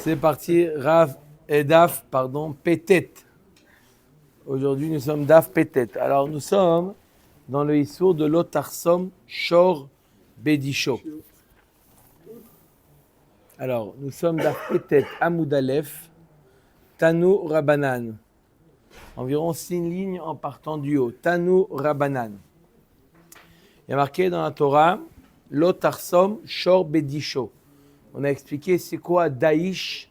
C'est parti, Rav et Daf, Pétet. Aujourd'hui, nous sommes Daf Pétet. Alors, nous sommes dans le Issour de l'Otarsom Shor Bedisho. Alors, nous sommes Daf Pétet, Amoud Aleph, Tanu Rabanan. Environ 6 lignes en partant du haut. Tanu Rabanan. Il y a marqué dans la Torah, l'Otarsom Shor Bedisho. On a expliqué c'est quoi Daïsh.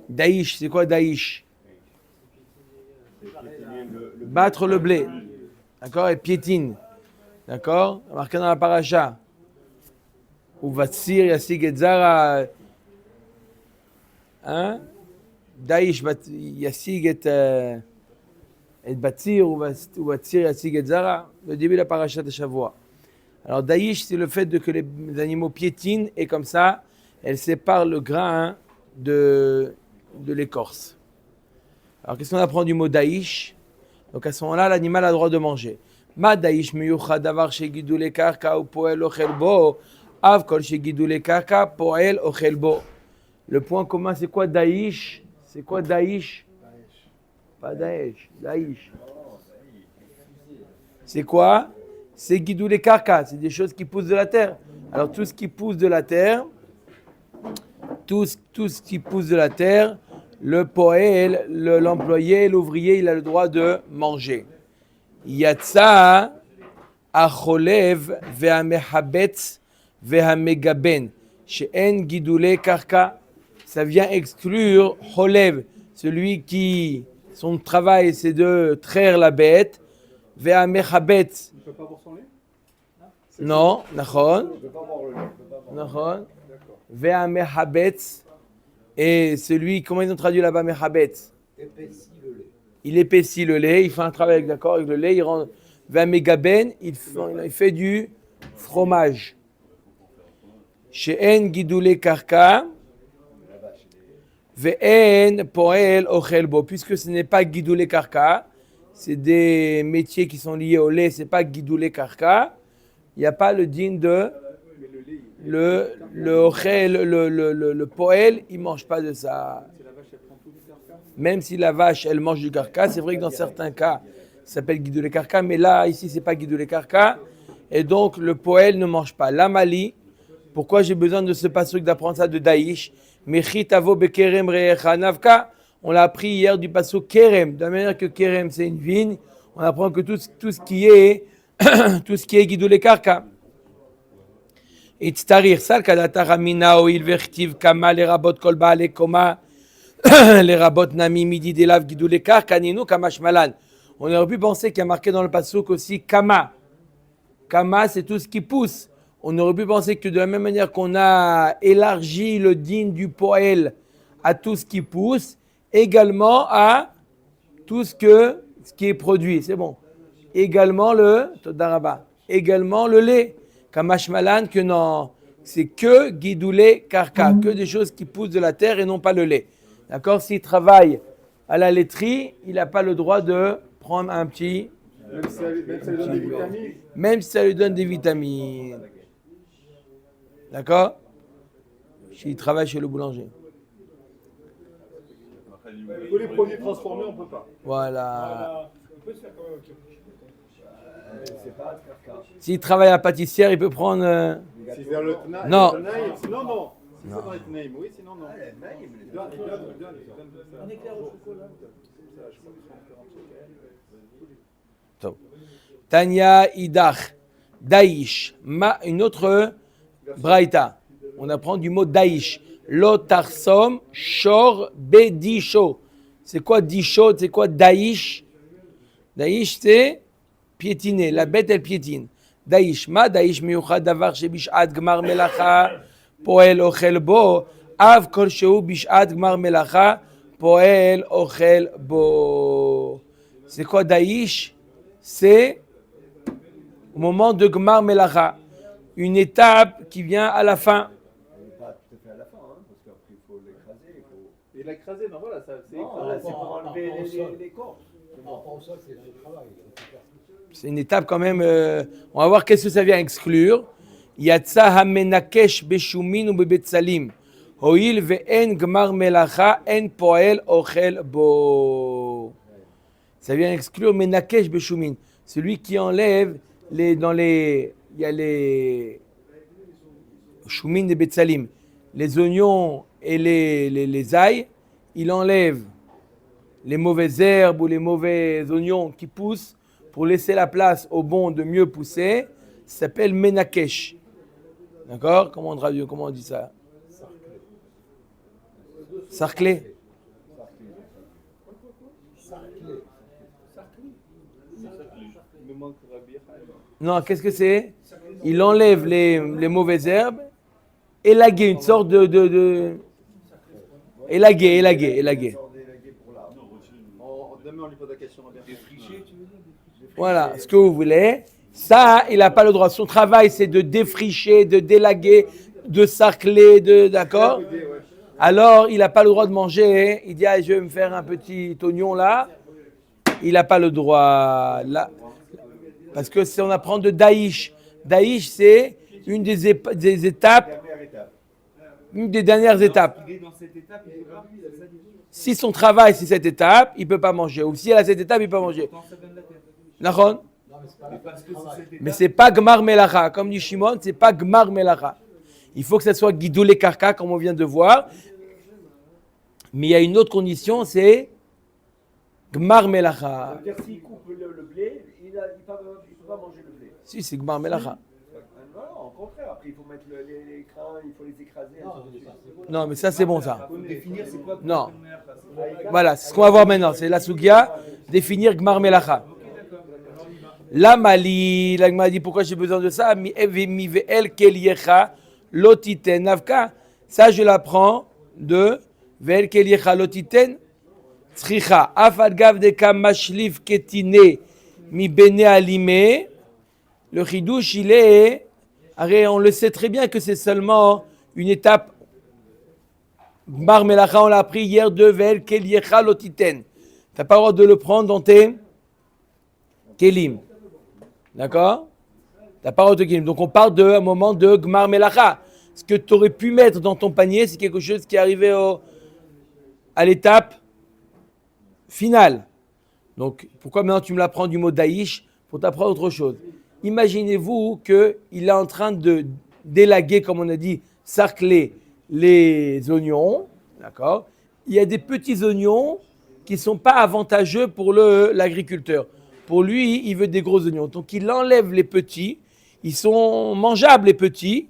Daïsh, c'est quoi Daïsh? Battre le blé. D'accord? Et piétine. D'accord? Marqué dans la paracha. Ou Vatsir, Yassig et Zara. Hein? Daïsh, Yassig et Batsir, ou Vatsir, Yassig et Zara. Le début de la paracha de Shavua. Alors Daïsh, c'est le fait que les animaux piétinent et comme ça, elles séparent le grain de l'écorce. Alors qu'est-ce qu'on apprend du mot Daïsh? Donc à ce moment-là, l'animal a le droit de manger. Ma Daïsh miyuchad davar shegidule karka ou poel ochel bo, av kol shegidule karka poel ochel bo. Le point commun, c'est quoi Daïsh? C'est quoi Daïsh? Pas Daesh, Daïsh. C'est quoi? C'est Gidoulé Karka, c'est des choses qui poussent de la terre. Alors tout ce qui pousse de la terre, le poël, l'employé, l'ouvrier, il a le droit de manger. Yatsa acholev ve'amehabetz ve'amegaben she'en Gidoulé Karka. Ça vient exclure cholev, celui qui, son travail c'est de traire la bête, ve'amehabetz. Il ne peut pas boire son lait? Non, nachon. Il ne peut pas boire le lait. Nachon. Ve'a mehabetz. Et celui, comment ils ont traduit là-bas mehabetz? Épaissit le lait. Il épaissit le lait, il fait un travail d'accord avec le lait, il rend. Ve'a megaben, il fait du fromage. She'en gidoulé karka. Ve'en poel ochel bo. Puisque ce n'est pas gidoulé karka, c'est des métiers qui sont liés au lait, c'est pas gidoulé karka. Il n'y a pas le din de le poël, il ne mange pas de ça. Même si la vache, elle mange du carca, c'est vrai que dans certains cas, ça s'appelle guidoulé carca, mais là, ici, c'est pas guidoulé carca. Et donc, le poël ne mange pas. La Mali, pourquoi j'ai besoin de ce passage d'apprendre ça de Daïsh? Mechitavo bekerem re'echanavka. On l'a appris hier du passage kerem. De la manière que kerem, c'est une vigne, on apprend que tout ce qui est guidoulé karka. Itztarir sal kadatara mina oil vertiv kama lerabot kol baale koma lerabot nami midi delav guidoulé karka ninu kama shmalan. On aurait pu penser qu'il y a marqué dans le pasuk aussi kama. Kama, c'est tout ce qui pousse. On aurait pu penser que de la même manière qu'on a élargi le din du poël à tout ce qui pousse, également à tout ce qui est produit. C'est bon. Également le lait, kamashmalan, que non, c'est que guidoulé karka, que des choses qui poussent de la terre et non pas le lait. D'accord? S'il travaille à la laiterie, il n'a pas le droit de prendre un petit. Même si ça lui donne des vitamines. Même si ça lui donne des vitamines. D'accord? S'il travaille chez le boulanger. Tous les produits transformés, on ne peut pas. Voilà. On peut se faire quand même. C'est pas carca. S'il travaille à la pâtissière, il peut prendre. Si c'est dans le tnaïm, Non. sinon non. Si c'est dans le tnaïm, oui, sinon non. Il donne ça. Un éclair au chocolat. Tanya Idach, Daïsh, une autre braïta. On apprend du mot Daïsh. Lotarsom Shor Bedisho. C'est quoi Disho? C'est quoi Daïsh? Daïsh, c'est piétiner. La bête, elle piétine. Daïsh. Ma Daïsh miyuchad davar shebish'at gmar melacha poel ochel bo. Av kol shehu bish'at gmar melacha poel ochel bo. C'est quoi Daïsh? C'est au moment de gmar melacha. Une étape qui vient à la fin. Pas tout à fait à la fin, hein, parce qu'après il faut l'écraser. Et l'écraser, non, voilà, ça, c'est C'est pour enlever les corps. Par rapport au sol, c'est le travail. C'est une étape quand même. On va voir qu'est-ce que ça vient exclure. Yatsa hamenakesh beshumin ou bebetsalim. Hoil ve'en gmar melacha en poel ochel bo. Ça vient exclure menakesh beshumin. Celui qui enlève il y a les shumin de betsalim, les oignons et les ail, il enlève les mauvaises herbes ou les mauvais oignons qui poussent pour laisser la place aux bons de mieux pousser. Ça s'appelle menakesh. D'accord? Comment on dit ça? Sarclé. Non, qu'est-ce que c'est? Il enlève les mauvaises herbes. Élaguer, une sorte de... Élaguer. Demain, on lui pose la question. Voilà, ce que vous voulez. Ça, il n'a pas le droit. Son travail, c'est de défricher, de délaguer, de sarcler, d'accord? Alors, il n'a pas le droit de manger. Il dit, ah, je vais me faire un petit oignon là. Il n'a pas le droit là. Parce que si on apprend de Daïch, Daïch, c'est une des étapes, une des dernières étapes. Si son travail, c'est cette étape, il ne peut pas manger. Ou si elle a cette étape, il ne peut pas manger. D'accord? Mais ce n'est pas Gmar Melacha. Comme dit Shimon, ce n'est pas Gmar Melacha. Il faut que ce soit Gidoulé Karka, comme on vient de voir. Mais il y a une autre condition, c'est Gmar Melacha. C'est-à-dire s'il coupe le blé, il ne peut pas manger le blé. Si, c'est Gmar Melacha. Non, au contraire. Après, il faut mettre les grains, il faut les écraser. Non, mais ça, c'est bon, ça. Il faut définir c'est quoi. Non. Voilà, c'est ce qu'on va voir maintenant. C'est la Sugia, définir Gmar Melacha. La Mali, la Gemara dit pourquoi j'ai besoin de ça. Mi ve'el kel yecha lotiten navka. Ça, je l'apprends de ve'el kel yecha lotiten tzricha. Afad gav de kam mashlif ketine mi bene alime. Le chidouche, il est. On le sait très bien que c'est seulement une étape. Gmar Melacha, on l'a appris hier de ve'el kel yecha lotiten. Tu n'as pas le droit de le prendre dans tes kelim. D'accord? Ta parole de Kelim. Donc on parle d'un moment de Gmar Melacha. Ce que tu aurais pu mettre dans ton panier, c'est quelque chose qui est arrivé à l'étape finale. Donc pourquoi maintenant tu me l'apprends du mot Daïch? Pour t'apprendre autre chose. Imaginez-vous qu'il est en train de délaguer, comme on a dit, sarcler les oignons. D'accord? Il y a des petits oignons qui ne sont pas avantageux pour l'agriculteur. Pour lui, il veut des gros oignons. Donc, il enlève les petits. Ils sont mangeables, les petits.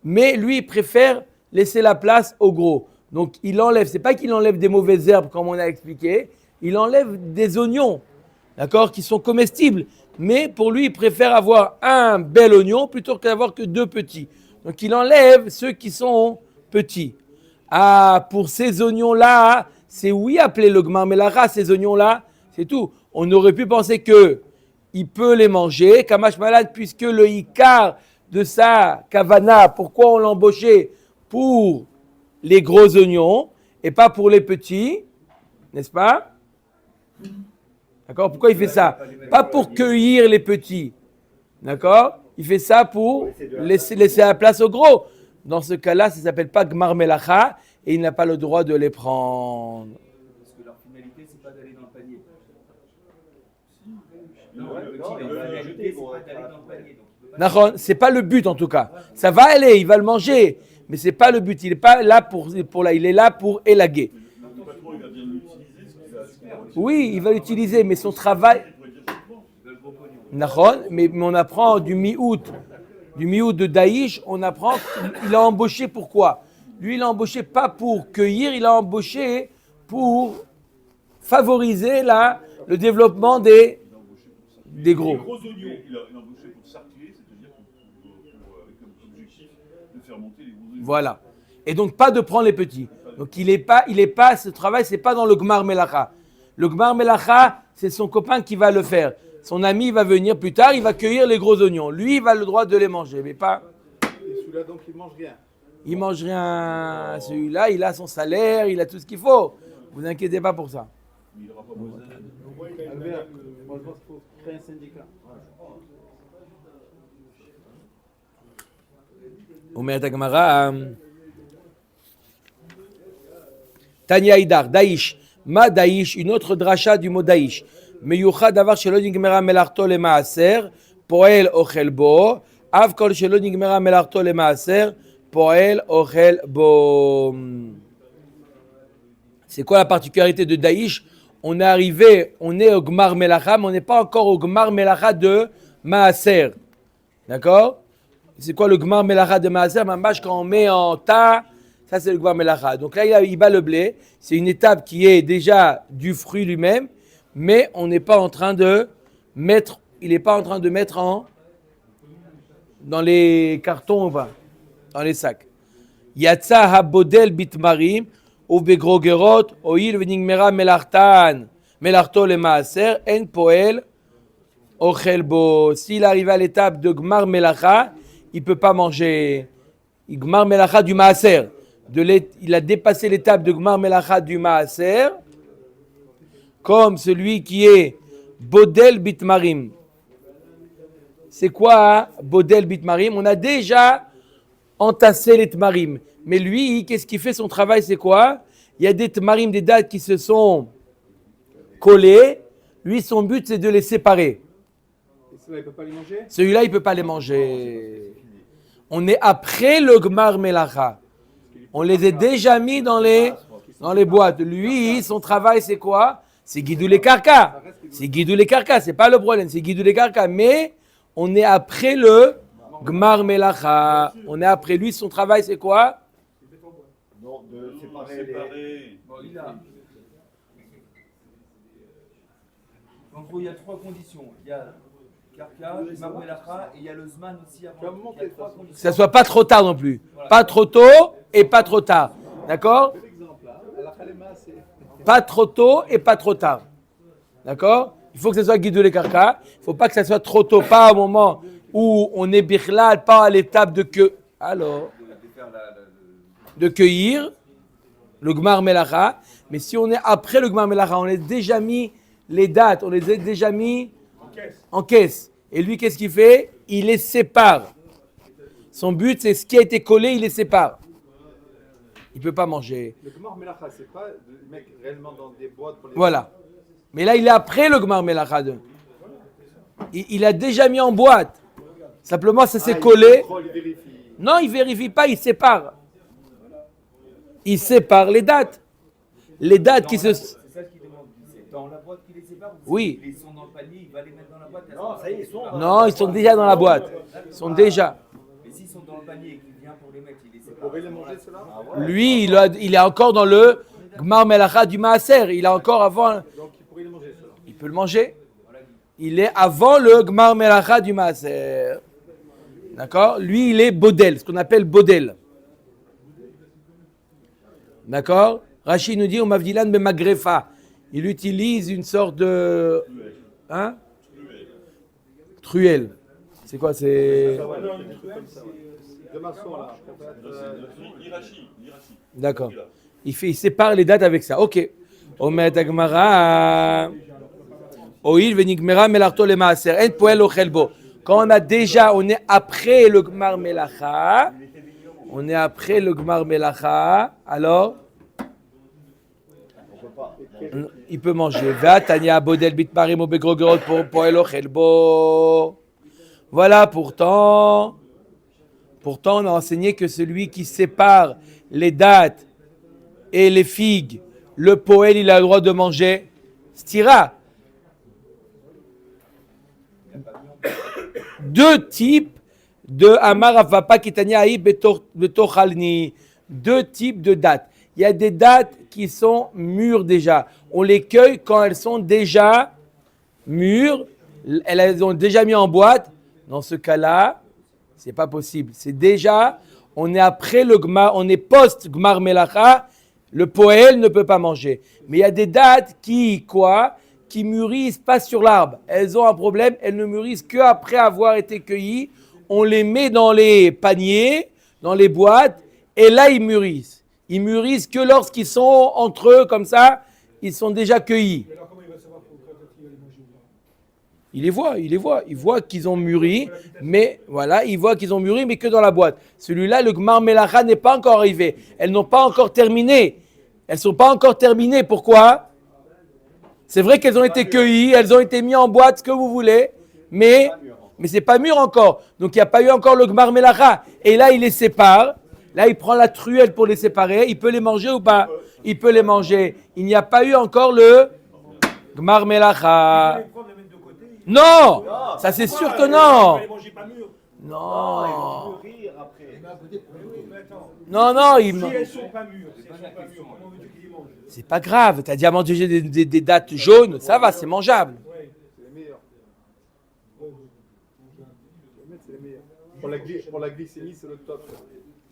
Mais lui, il préfère laisser la place aux gros. Donc, il enlève. Ce n'est pas qu'il enlève des mauvaises herbes, comme on a expliqué. Il enlève des oignons, d'accord, qui sont comestibles. Mais pour lui, il préfère avoir un bel oignon plutôt qu'avoir que deux petits. Donc, il enlève ceux qui sont petits. Ah, pour ces oignons-là, c'est oui appeler le Gmar Melacha, ces oignons-là, c'est tout. On aurait pu penser qu'il peut les manger, Kamash Malad, puisque le Icar de sa Kavana, pourquoi on l'embauchait pour les gros oignons et pas pour les petits, n'est-ce pas? D'accord? Pourquoi il fait ça? Pas pour cueillir les petits, d'accord? Il fait ça pour laisser la place aux gros. Dans ce cas-là, ça ne s'appelle pas Gmar Melacha et il n'a pas le droit de les prendre. Parce que leur finalité, c'est pas d'aller dans le panier. C'est pas le but en tout cas. Ça va aller, il va le manger, mais c'est pas le but. Il est pas là pour il est là pour élaguer. Oui, il va l'utiliser, mais son travail. Mais on apprend du mi-août de Daïch, on apprend qu'il a embauché pourquoi? Lui, il a embauché pas pour cueillir, il a embauché pour favoriser le développement des gros. Les gros oignons, il a embauché pour sarcler, c'est-à-dire avec comme objectif de faire monter les gros oignons. Voilà. Et donc pas de prendre les petits. Donc il est pas, ce travail, c'est pas dans le Gmar Melacha. Le Gmar Melacha, c'est son copain qui va le faire. Son ami va venir plus tard, il va cueillir les gros oignons. Lui, il a le droit de les manger, mais pas. Et celui-là, donc, il mange rien. Il mange rien. Celui-là, il a son salaire, il a tout ce qu'il faut. Vous inquiétez pas pour ça. Mais il n'aura pas besoin Albert, moi, je pense qu'il faut créer un syndicat. Omeret Agmara. Tanya Idar, Daïsh. Ma Daïsh, une autre dracha du mot Daïsh. Meyucha davar shelo nigmera melarto le maaser, poel ochel bo. Av kol shelo nigmera melarto le maaser, poel ochel bo. C'est quoi la particularité de Daïsh? On est arrivé, on est au Gmar Melacha, mais on n'est pas encore au Gmar Melacha de Maaser. D'accord? C'est quoi le Gmar Melacha de Maaser? Mamash, quand on met en tas, ça c'est le Gmar Melacha. Donc là, il bat le blé. C'est une étape qui est déjà du fruit lui-même, mais on n'est pas en train de mettre, il n'est pas en train de mettre dans les cartons, dans les sacs. Yatsa habodel bitmarim. Ou begrogerot, oil venigmera melartan, melarto le maaser, en poel, ochelbo. S'il arrive à l'étape de gmar melacha, il ne peut pas manger. Gmar melacha du maaser. Il a dépassé l'étape de gmar melacha du maaser, comme celui qui est bodel bitmarim. C'est quoi bodel bitmarim? On a déjà entassé les tmarim. Mais lui, qu'est-ce qu'il fait? Son travail, c'est quoi? Il y a des tmarim, des dates qui se sont collés. Lui, son but, c'est de les séparer. Et celui-là, il ne peut pas les manger? Celui-là, il ne peut pas les manger. On est après le gmar melacha. On les a déjà mis dans les boîtes. Lui, son travail, c'est quoi? C'est guidou les carcas. C'est guidou les carcas. C'est pas le problème, c'est guidou les carcas. Mais on est après le gmar melacha. On est après lui, son travail, c'est quoi? Non, de séparer. Bon, il a. En gros, il y a trois conditions. Il y a Karka, Marmelacha et il y a le Zman aussi avant. Il y a trois conditions. Que ça soit pas trop tard non plus. Voilà. Pas trop tôt et pas trop tard. D'accord? Pas trop tôt et pas trop tard. D'accord? Il faut que ça soit guidou les carcas. Il ne faut pas que ça soit trop tôt. Pas au moment où on est birlal, pas à l'étape de alors, de cueillir le gmar melacha. Mais si on est après le gmar melacha, on a déjà mis les dates, on les a déjà mis en caisse. Et lui, qu'est-ce qu'il fait? Il les sépare. Son but, c'est ce qui a été collé, il les sépare. Il ne peut pas manger. Le gmar melacha, c'est pas de mettre réellement dans des boîtes pour les... Voilà. Mais là, il est après le gmar melacha. Il a déjà mis en boîte. Simplement, ça s'est collé. Il vérifie. Non, il ne vérifie pas, il sépare. Il sépare les dates. Les dates qui se... C'est ça qu'il demande. C'est dans la boîte qu'il les sépare ou Oui. Ils sont dans le panier, il va les mettre dans la boîte. Non, ça y est, ils sont. Non, ils sont déjà dans la boîte. Ils sont déjà... Et s'ils sont dans le panier et qu'il vient pour les mettre, il les Vous sépare. pouvez les manger, ceux-là? Lui, il est encore dans le gmar melacha du maaser. Il est encore avant... Donc, il pourrait les manger, ceux-là. Il peut le manger. Il est avant le gmar melacha du maaser. D'accord? Lui, il est bodel, ce qu'on appelle bodel. D'accord? Rachid nous dit au Mavdilan be magrefa. Il utilise une sorte de... Hein? Truelle. C'est quoi? C'est... De maçon, là. L'Irachi. D'accord. Il sépare les dates avec ça. Ok. Omet Agmara. Oil venigmera melarto le maaser. En poel ochelbo. Quand on est après le gmar melacha. On est après le gmar melacha. Alors, il peut manger. Va tanya bodel bitmarim ou begrogerot pour poel ochelbo. Voilà, pourtant, on a enseigné que celui qui sépare les dattes et les figues, le poël, il a le droit de manger stira. Deux types de Amar Avapa Kitania Aï Betochalni. Deux types de dattes. Il y a des dattes qui sont mûres déjà. On les cueille quand elles sont déjà mûres. Elles ont déjà mis en boîte. Dans ce cas-là, c'est pas possible. C'est déjà, on est après le gmar, on est post-gmar melacha, le poël ne peut pas manger. Mais il y a des dattes qui mûrissent pas sur l'arbre. Elles ont un problème, elles ne mûrissent qu'après avoir été cueillies. On les met dans les paniers, dans les boîtes, et là ils mûrissent. Ils mûrissent que lorsqu'ils sont entre eux, comme ça, ils sont déjà cueillis. Mais alors, comment il va savoir quand il va les manger ou pas? Il les voit. Il voit qu'ils ont mûri, mais voilà, il voit qu'ils ont mûri, mais que dans la boîte. Celui-là, le Gmar Melacha n'est pas encore arrivé. Elles n'ont pas encore terminé. Elles ne sont pas encore terminées. Pourquoi? C'est vrai qu'elles ont été cueillies, elles ont été mises en boîte, ce que vous voulez, mais c'est pas mûr encore. Donc il n'y a pas eu encore le Gmar Melacha. Et là, il les sépare. Là, il prend la truelle pour les séparer. Il peut les manger ou pas? Il peut les manger. Il n'y a pas eu encore le Gmar Melacha. Non, ça c'est sûr que non. Non. Non, Si elles sont pas mûres, comment veux-tu qu'ils les mangent? c'est pas grave. T'as dit à manger des dattes jaunes, ça va, c'est mangeable. C'est les meilleurs. C'est les meilleurs. Pour la glycémie, c'est le top.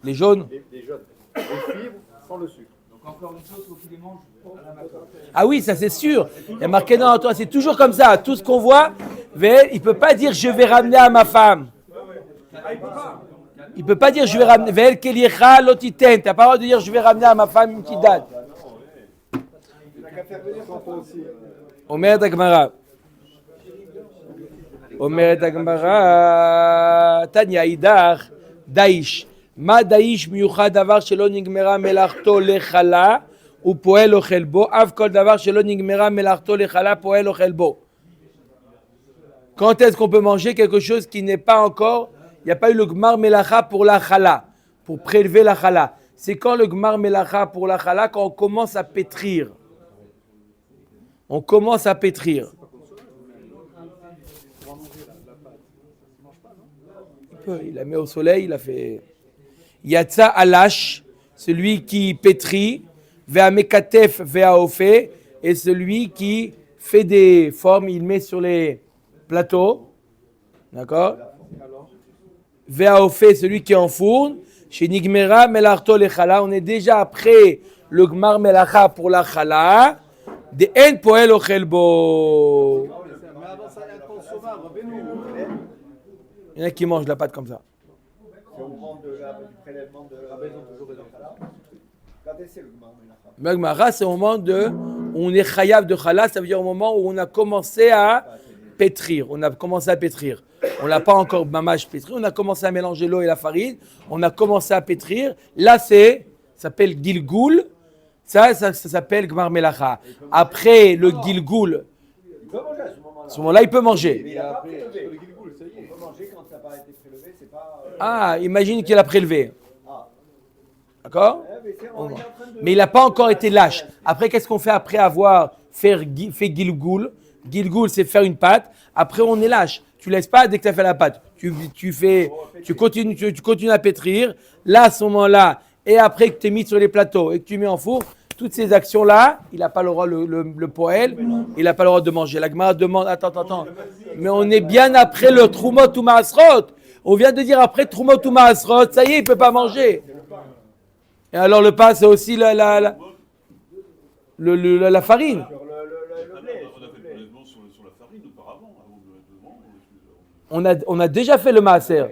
Les jaunes. Les jeunes. Les fibres sans le sucre. Donc encore une chose, il faut qu'il les mange à la matin. Ah oui, ça c'est sûr. Il y a marqué dans toi, c'est toujours comme ça. Tout ce qu'on voit, il peut pas dire je vais ramener à ma femme. Il peut pas dire je vais ramener. Vel keliecha lotiten. T'as pas le droit de dire je vais ramener à ma femme une petite date. Il n'a qu'à faire venir quand toi aussi. Omer Agmara. Tanya Idar Daish. Ma Daish miuchad davar shelo nigmera melachto lechala upoel ochel bo. Av kol davar shelo nigmera melachto lechala poel ochel bo. Quand est-ce qu'on peut manger quelque chose qui n'est pas encore, il n'y a pas eu le Gmar Melacha pour la chala, pour prélever la chala. C'est quand le Gmar Melacha pour la chala, quand on commence à pétrir. On commence à pétrir. Il la met au soleil, il a fait. Yatsa alash, celui qui pétrit, vea mekatef vea ofe, et celui qui fait des formes, il met sur les plateaux. D'accord? Vea ofe, celui qui enfourne. Chez Nigmera melarto lechala, on est déjà après le Gmar Melacha pour la chala. De en poel ochelbo. Mais avant ça, il y a un consommable. Il y en a qui mangent la pâte comme ça. C'est au moment du prélèvement de la maison toujours de Khala. Quand est-ce que c'est le Gmar Melacha? Le Gmara, c'est au moment où on est chayav de chala, ça veut dire au moment où on a commencé à pétrir. On a commencé à pétrir. On l'a pas encore mamash pétri, on a commencé à mélanger l'eau et la farine. On a commencé à pétrir. Là, ça s'appelle Gilgoul. Ça s'appelle Gmar Melacha. Après le Gilgoul, Il peut manger à ce moment-là. à ce moment-là, il peut manger. Mais il n'a pas prélevé. Le Gilgoul, ça y est. Il peut manger quand ça n'a pas été prélevé, c'est pas. Ah, imagine qu'il a prélevé. Ah. D'accord? Mais c'est on est en train de. Mais il n'a pas encore été lâche. Après, qu'est-ce qu'on fait après avoir fait Gilgoul? Gilgoul, c'est faire une pâte. Après, on est lâche. Tu laisses pas dès que tu as fait la pâte. Tu continues à pétrir. Là, à ce moment-là, et après que tu es mis sur les plateaux et que tu mets en four, toutes ces actions-là, il n'a pas le droit, le poël, il n'a pas le droit de manger. La Gemara demande, attends. Mais on est bien après le Trumot ou Maasrot. On vient de dire après Trumot ou Maasrot, ça y est, il ne peut pas manger. Et alors le pain, c'est aussi la farine. On a fait le prélèvement sur la farine auparavant, avant de On a déjà fait le maaser.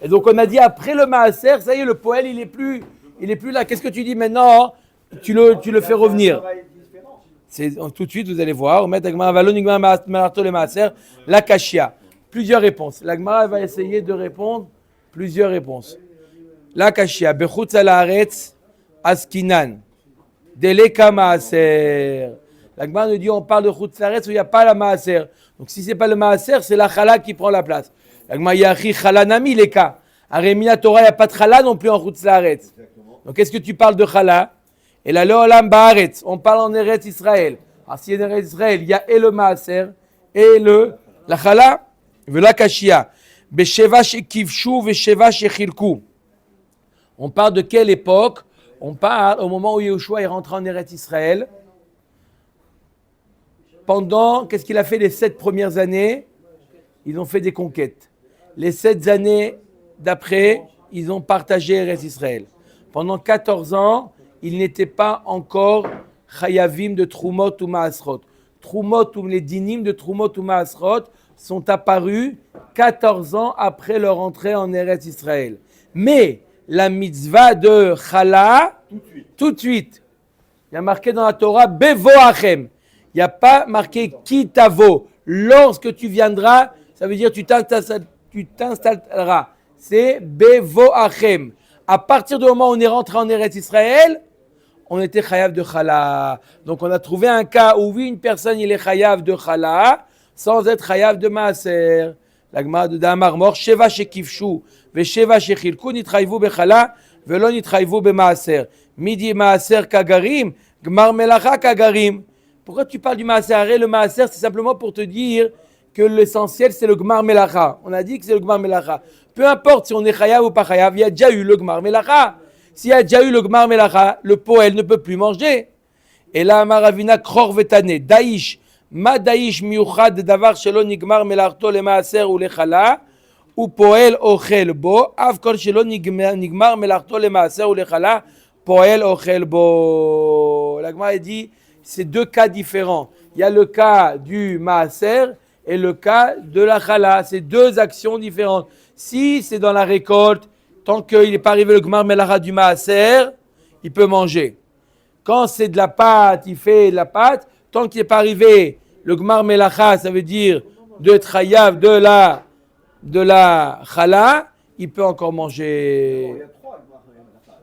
Et donc on a dit après le maaser, ça y est, le poël, il est plus là. Qu'est-ce que tu dis maintenant? Tu le fais revenir. Tout de suite, vous allez voir. La kashia. Plusieurs réponses. La Gemara va essayer de répondre plusieurs réponses. La kashia. Bechutz al haaretz askinan. Deleka maaser. La Gemara nous dit on parle de chutz haaretz où il n'y a pas la maaser. Donc si c'est pas le maaser, c'est la chala qui prend la place. La Gemara yachi chala nami leka. À Rémina Torah, il n'y a pas de chala non plus en chutz haaretz. Donc est-ce que tu parles de chala? Et la Leolam Baaretz, on parle en Eretz Israël. Alors si en Eretz Israël, il y a et le Maaser et la Chala, la Kashia. Besheva Shekivshu Vesheva Shechilku. On parle de quelle époque? On parle au moment où Yehoshua est rentré en Eretz Israël. Qu'est-ce qu'il a fait les 7 premières années? Ils ont fait des conquêtes. Les 7 années d'après, ils ont partagé Eretz Israël. Pendant 14 ans, ils n'étaient pas encore chayavim de Trumot ou Maasrot. Trumot ou les dinim de Trumot ou Maasrot sont apparus 14 ans après leur entrée en Eretz Israël. Mais la mitzvah de Chala, tout de suite, il y a marqué dans la Torah Bevo Achem. Il n'y a pas marqué Kitavo. lorsque tu viendras, ça veut dire tu t'installeras. C'est bevoachem. À partir du moment où on est rentré en Eretz Israël, on était chayav de chala. Donc on a trouvé un cas où oui, une personne il est chayav de chala sans être chayav de maaser. La Gemara de Damar mort, sheva shekifshu ve sheva shechilku nitrayvu bechala velo nitrayvu bemaaser. Midi maaser kagarim, gmar melacha kagarim. Pourquoi tu parles du maaser? Le maaser c'est simplement pour te dire que l'essentiel c'est le gmar melacha. On a dit que c'est le gmar melacha. Peu importe si on est chayav ou pas chayav, il y a déjà eu le gmar melacha. S'il y a déjà eu le gmar melacha, le poël ne peut plus manger. Et là, Maravina kror vetane, daïsh, ma daïsh miuchad davar shelo nigmar melarto le maaser ou le chala, ou poël ochel bo, av kol shelo nigmar melarto le maaser ou le chala, poël ochel bo. La Gemara dit, c'est deux cas différents. Il y a le cas du maaser et le cas de la chala. C'est deux actions différentes. Si c'est dans la récolte, tant qu'il n'est pas arrivé le gmar melacha du maaser, il peut manger. Quand c'est de la pâte, il fait de la pâte. Tant qu'il n'est pas arrivé le gmar melacha, ça veut dire de trayav de la chala, il peut encore manger. Il y a trois gmar melacha.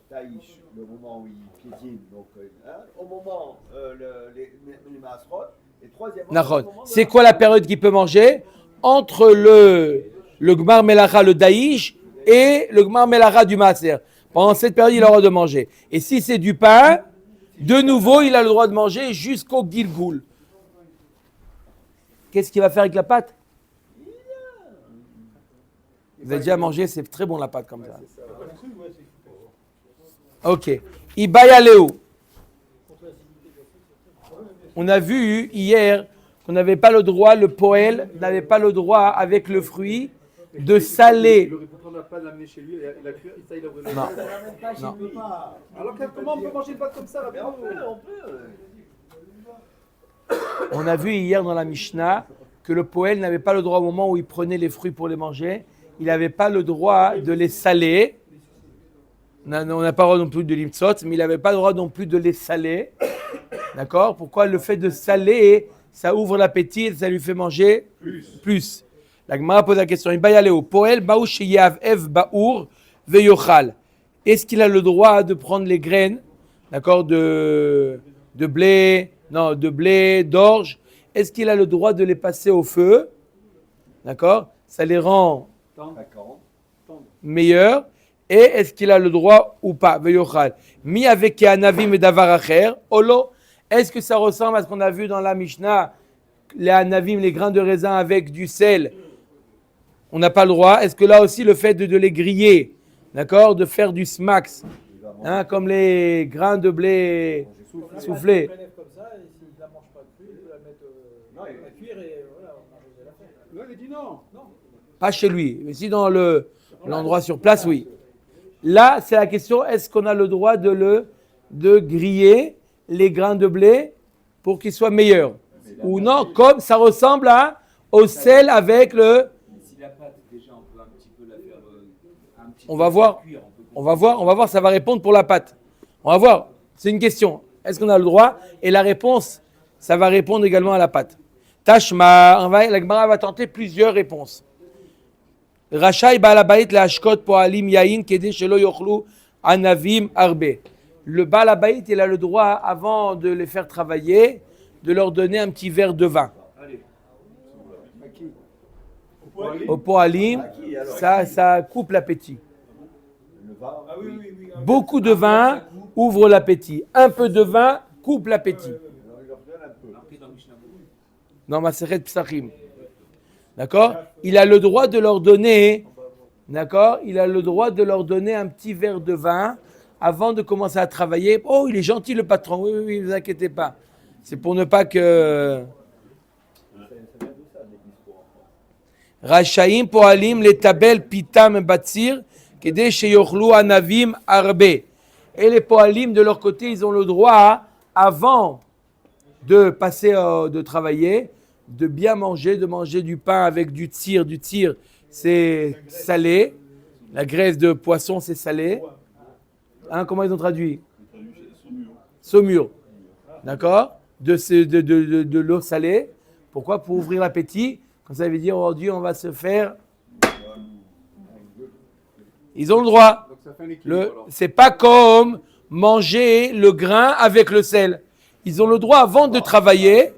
Daïch, le moment où il cuisine, donc au moment les maasrot, et troisièmement. C'est quoi la période qu'il peut manger entre le gmar melacha, le daïch, et le gmar melacha du maaser? Pendant cette période, il a le droit de manger. Et si c'est du pain, de nouveau, il a le droit de manger jusqu'au gilgoul. Qu'est-ce qu'il va faire avec la pâte? Vous avez déjà mangé, c'est très bon la pâte comme ça. Ok. Ibayaleo. On a vu hier qu'on n'avait pas le droit, le poël n'avait pas le droit avec le fruit de saler. Il aurait pu prendre la pâte, l'amener chez lui et la cuire, et ça il aurait Non. Non. Alors comment on peut manger une pâte comme ça là? Mais on peut. On a vu hier dans la Mishnah que le poël n'avait pas le droit au moment où il prenait les fruits pour les manger, il n'avait pas le droit de les saler. On n'a pas le droit non plus de l'imtsot, mais il n'avait pas le droit non plus de les saler. D'accord? Pourquoi? Le fait de saler, ça ouvre l'appétit et ça lui fait manger plus. La Gemara pose la question. Poël baou sheyav ev baour veyochal. Est-ce qu'il a le droit de prendre les graines, d'accord, de blé, d'orge? Est-ce qu'il a le droit de les passer au feu? D'accord? Ça les rend meilleurs. Et est-ce qu'il a le droit ou pas? Veyochal. Mi avec anavim et davar acher. Olo. Est-ce que ça ressemble à ce qu'on a vu dans la Mishnah? Les anavim, les grains de raisin avec du sel. On n'a pas le droit. Est-ce que là aussi le fait de les griller, d'accord, de faire du smacks, comme les grains de blé soufflés. Comme ça, et s'il ne la mange pas de il peut la mettre à cuire et voilà, on arrive à la faire. Là il dit non. Pas chez lui, mais si dans l'endroit sur place, oui. Là, c'est la question, est-ce qu'on a le droit de griller les grains de blé pour qu'ils soient meilleurs? Ou non, comme ça ressemble au sel avec le... Si la pâte, déjà, on peut un petit peu la faire un petit On va voir. cuire. On va voir, ça va répondre pour la pâte. On va voir, c'est une question. Est-ce qu'on a le droit? Et la réponse, ça va répondre également à la pâte. Tashma, la Gemara va tenter plusieurs réponses. Rachai Baalabait le Hashkot Poalim Yain Kede Shelo Yochlu Anavim Arbe. Le Baalabait, il a le droit, avant de les faire travailler, de leur donner un petit verre de vin. Au Poalim, ça coupe l'appétit. Beaucoup de vin ouvre l'appétit. Un peu de vin coupe l'appétit. Dans Masechet Psachim. D'accord? Il a le droit de leur donner, d'accord? Il a le droit de leur donner un petit verre de vin avant de commencer à travailler. Oh, il est gentil le patron. Oui, ne vous inquiétez pas. C'est pour ne pas que... Rachaim poalim les tabel pitam batsir kede sheyochlu anavim arbe. Et les poalim de leur côté, ils ont le droit, avant de passer de travailler, de bien manger, de manger du pain avec du tir. Du tir, c'est salé. La graisse de poisson, c'est salé. Comment ils ont traduit? Saumur. D'accord? De l'eau salée. Pourquoi? Pour ouvrir l'appétit. Comme ça veut dire aujourd'hui on va se faire. Ils ont le droit. Donc ça fait un équilibre. alors. C'est pas comme manger le grain avec le sel. Ils ont le droit avant de travailler.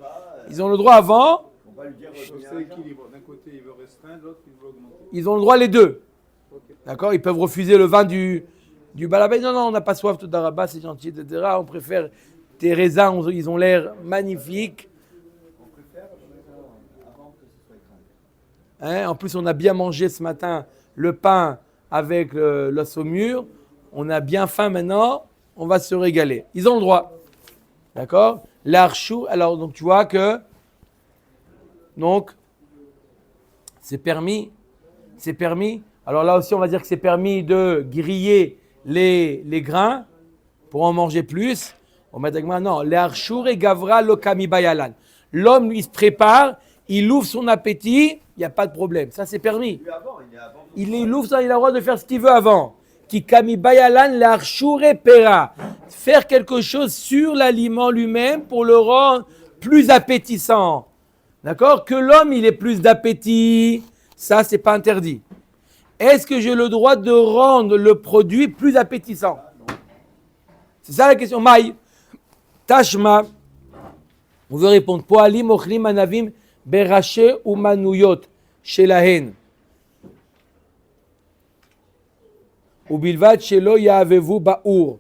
Ils ont le droit avant. On va lui dire Donc c'est l'équilibre. D'un côté, il veut restreindre, l'autre, il veut augmenter. Ils ont le droit les deux. Ok. D'accord? Ils peuvent refuser le vin du balabé. Non, on n'a pas soif tout d'Araba, c'est gentil, etc. On préfère tes raisins, ils ont l'air magnifiques. on préfère avant que ce soit écrasé. Hein? En plus, on a bien mangé ce matin le pain avec la saumure. On a bien faim maintenant. On va se régaler. Ils ont le droit. D'accord? L'archou. Alors, donc, tu vois que. Donc, c'est permis. C'est permis. Alors là aussi, on va dire que c'est permis de griller les grains pour en manger plus. On va dire que maintenant, l'archour et gavra lokami bayalan. L'homme, lui, se prépare. Il ouvre son appétit. Il n'y a pas de problème. Ça, c'est permis. Lui avant, il est avant. Il ouvre ça, il a le droit de faire ce qu'il veut avant. Qui kami bayalan l'archour et pera. Faire quelque chose sur l'aliment lui-même pour le rendre plus appétissant. D'accord? Que l'homme, il ait plus d'appétit. Ça, c'est pas interdit. Est-ce que j'ai le droit de rendre le produit plus appétissant? C'est ça la question. Maï. Tashma. On veut répondre. Poalim, ochlim, anavim, beraché ou manouyot. Chez la haine. Ou bilvat, chez lo, ya'avez-vous ba'our.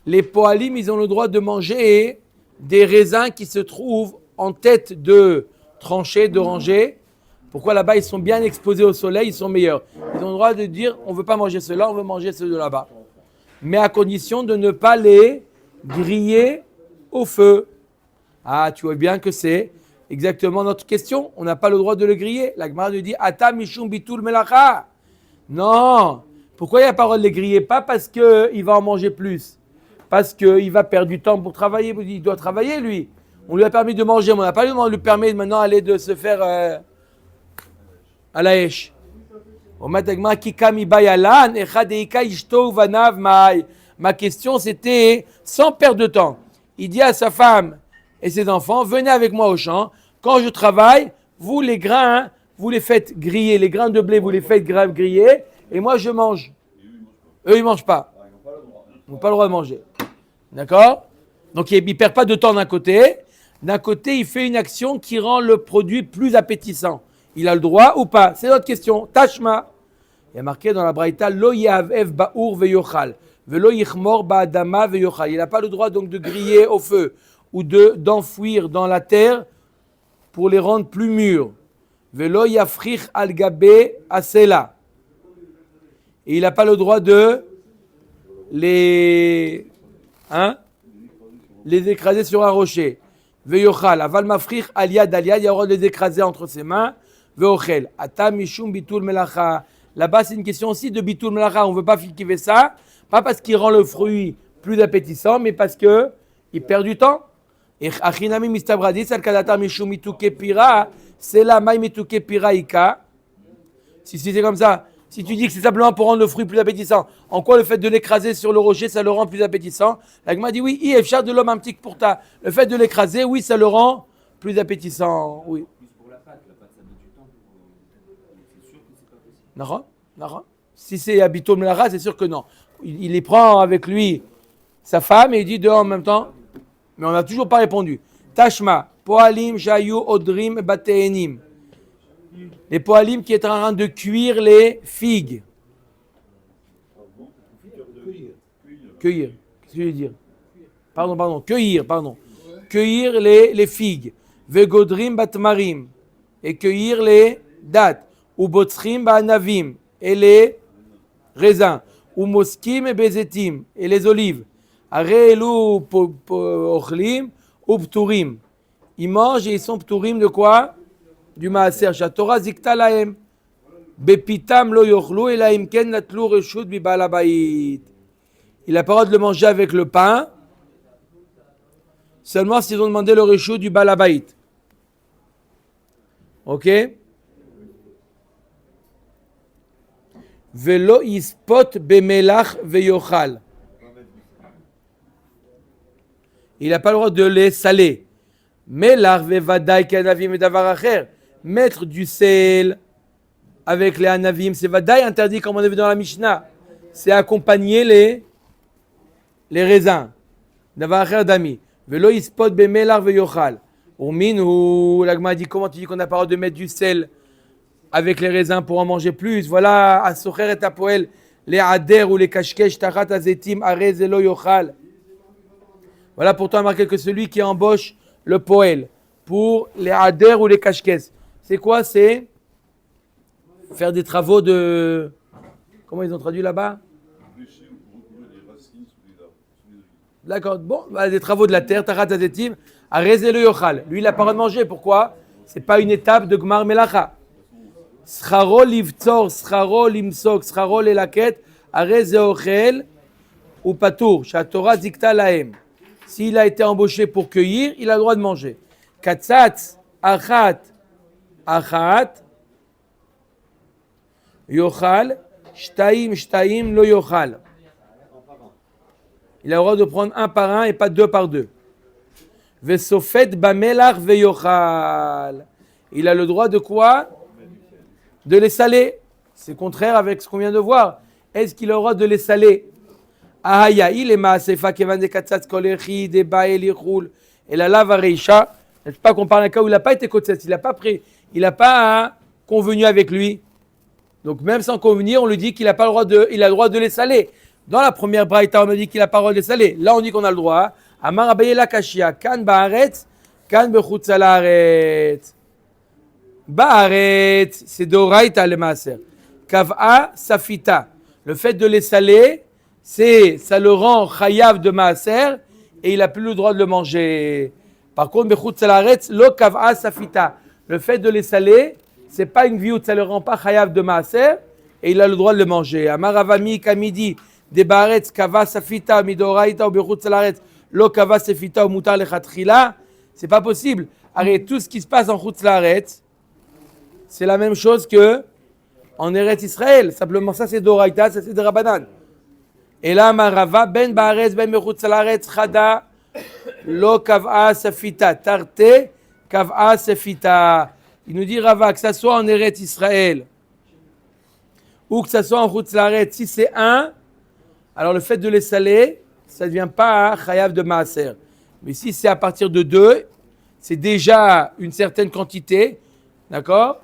Les poalim, ils ont le droit de manger des raisins qui se trouvent en tête de tranchée, de rangée. Pourquoi là-bas, ils sont bien exposés au soleil, ils sont meilleurs. Ils ont le droit de dire, on ne veut pas manger ceux-là, on veut manger ceux de là-bas. Mais à condition de ne pas les griller au feu. Ah, tu vois bien que c'est exactement notre question. On n'a pas le droit de le griller. La Gemara nous dit, Ata mishum bitul melacha. Non. Pourquoi il n'y a pas le droit de les griller? Pas parce qu'il va en manger plus. Parce qu'il va perdre du temps pour travailler. Il doit travailler, lui. On lui a permis de manger, mais on n'a pas lui permis maintenant d'aller de se faire à la hache. Ma question c'était, sans perdre de temps, il dit à sa femme et ses enfants, venez avec moi au champ. Quand je travaille, vous les grains, vous les faites griller. Les grains de blé, vous les faites griller. Et moi, je mange. Eux, ils ne mangent pas. Ils n'ont pas le droit de manger. D'accord? Donc, il ne perd pas de temps d'un côté. D'un côté, il fait une action qui rend le produit plus appétissant. Il a le droit ou pas? C'est notre question. Tashma. Il y a marqué dans la Braïta, Lo yavev ba'ur veyochal. Velo yichmor ba'adama veyochal. Il n'a pas le droit donc de griller au feu ou d'enfouir dans la terre pour les rendre plus mûrs. Velo yafrich al gabe asela. Et il n'a pas le droit de les écraser sur un rocher. Veyochal, aval mafrich al yad, il a le droit de les écraser entre ses mains. Veochel, ata mishum bitul melacha. Là-bas, c'est une question aussi de bitul melacha. On ne veut pas kiver ça, pas parce qu'il rend le fruit plus appétissant, mais parce qu'il perd du temps. Et achinami mistabradis al kadata mishum mituke pira, c'est la maï mituke piraïka. Si c'est comme ça. Si tu dis que c'est simplement pour rendre le fruit plus appétissant, en quoi le fait de l'écraser sur le rocher, ça le rend plus appétissant? La Gemara dit oui, ifchar de l'homme un petit pour ta. Le fait de l'écraser, oui, ça le rend plus appétissant. Oui. Plus pour la pâte, ça met du temps pour. C'est sûr que c'est pas possible. Non. Si c'est habito melacha, c'est sûr que non. Il les prend avec lui, sa femme, et il dit dehors en même temps. Mais on n'a toujours pas répondu. Tashma, poalim, jayu, odrim, bateenim. Les poalim qui est en train de cuire les figues. Cueillir. Qu'est-ce que je veux dire? Pardon. Cueillir. Cueillir les figues. Vegodrim batmarim. Et cueillir les dattes. Ou botzrim ba'anavim. Et les raisins. Ou moskim et bezetim. Et les olives. Arelu ochlim ou pturim. Ils mangent et ils sont pturim de quoi? Du maaser. Torah zikta lahem. Bepitam lo yochlu elaim ken natlu reshut bi baal habayit. Il a pas le droit de le manger avec le pain, seulement s'ils ont demandé le reshut du baal habayit. Ok? Velo ispot bemelach veyochal. Il n'a pas le droit de les saler. Melach vevadai kanavim et davar acher. Mettre du sel avec les anavim, c'est vadaï interdit comme on a vu dans la Mishnah. C'est accompagner les raisins. Davar acher dami. Velo ispot bemelach veyochal. Ou l'agma dit comment tu dis qu'on n'a pas le droit de mettre du sel avec les raisins pour en manger plus. Voilà, asocher et apoel, les ader ou les kashkesh tachat azetim arez elo yochal. Voilà pourtant marqué que celui qui embauche le poel pour les ader ou les kashkesh. C'est quoi? C'est faire des travaux de... Comment ils ont traduit là-bas? Bêcher ou pour recouvrir les racines sous les arbres. D'accord, bon, des travaux de la terre, tachat azetim arez elo yochal. Lui, il n'a pas le droit de manger. Pourquoi? C'est pas une étape de gmar melacha. Scharo livtzor, scharo limsok, scharo lelaket, arez eochel ou patour, shatora zikta lahem. S'il a été embauché pour cueillir, il a le droit de manger. Katzatz, achat, yochal, shtaim, lo yochal. Il a le droit de prendre un par un et pas deux par deux. Vesofet bamelach veyochal. Il a le droit de quoi? De les saler. C'est contraire avec ce qu'on vient de voir. Est-ce qu'il a le droit de les saler? Ahayaï, maasefa kevan de katzatz kolechi, de bael yichul, et la lava reisha. N'est-ce pas qu'on parle d'un cas où il n'a pas été kotzatz, il n'a pas convenu avec lui. Donc même sans convenir, on lui dit qu'il a pas le droit il a le droit de les saler. Dans la première braïta, on a dit qu'il n'a pas le droit de les saler. Là, on dit qu'on a le droit. Amar abaye la kashia, kan baaretz, kan bechutz haaretz. Baaretz, c'est d'oraïta le maaser. Kav'a safita. Le fait de les saler, ça le rend chayav de maaser et il n'a plus le droit de le manger. Par contre, bechutz haaretz, lo kav'a safita. Le fait de les saler, c'est pas une viout, ça le rend pas chayav de maaser et il a le droit de le manger. Amar avami kamidi, de baaretz, kav'a safita, midoraïta ou bechutz haaretz. Lo kava sefita ou mutar lechatchila, c'est pas possible. Arrête, tout ce qui se passe en chutz laaretz, c'est la même chose que en Eretz Israël. Simplement, ça c'est d'oraïta, ça c'est de Rabbanan. Et là, marava ben baaretz ben mechutz laaretz chada lo kava sefita tarte kava sefita. Il nous dit Rava que ça soit en Eretz Israël ou que ça soit en chutz laaretz, si c'est un, alors le fait de les saler, ça ne devient pas chayav de maaser. Mais si c'est à partir de 2, c'est déjà une certaine quantité, d'accord?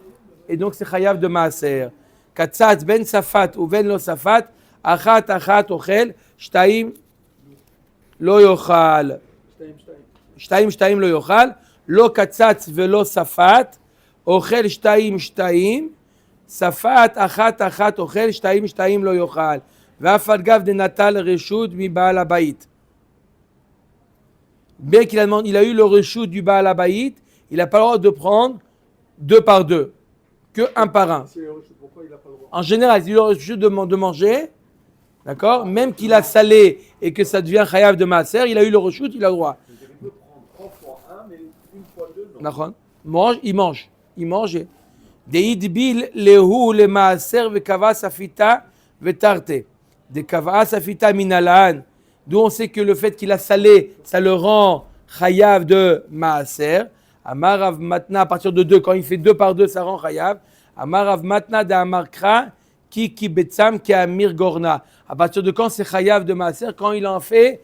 Et donc c'est chayav de maaser. Katzatz ben safat ou ben lo safat, achat ochel, shtaim lo yochal. Shtaim lo yochal, lo katzatz velo safat, ochel shtaim, safat achat ochel, shtaim lo yochal. Bien qu'il a eu le reshut du Baal Habayit, il n'a pas le droit de prendre deux par deux, que un par un. En général, il a eu le reshut de manger, d'accord? Même qu'il a salé et que ça devient chayav de maaser, il a eu le reshut, il a le droit. Il peut prendre 3 fois 1, mais une fois 2, non. D'accord? Il mange. Deidbil lehu le maaser vekava safita vetarte. De kava safita minalan, d'où on sait que le fait qu'il a salé, ça le rend chayav de maaser. Amarav matna, à partir de 2, quand il fait 2 par 2, ça rend chayav. Amarav matna de amarkra ki betsam ki amir gorna. À partir de quand c'est chayav de maaser? Quand il en fait,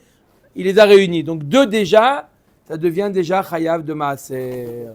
il les a réunis. Donc 2 déjà, ça devient déjà chayav de maaser.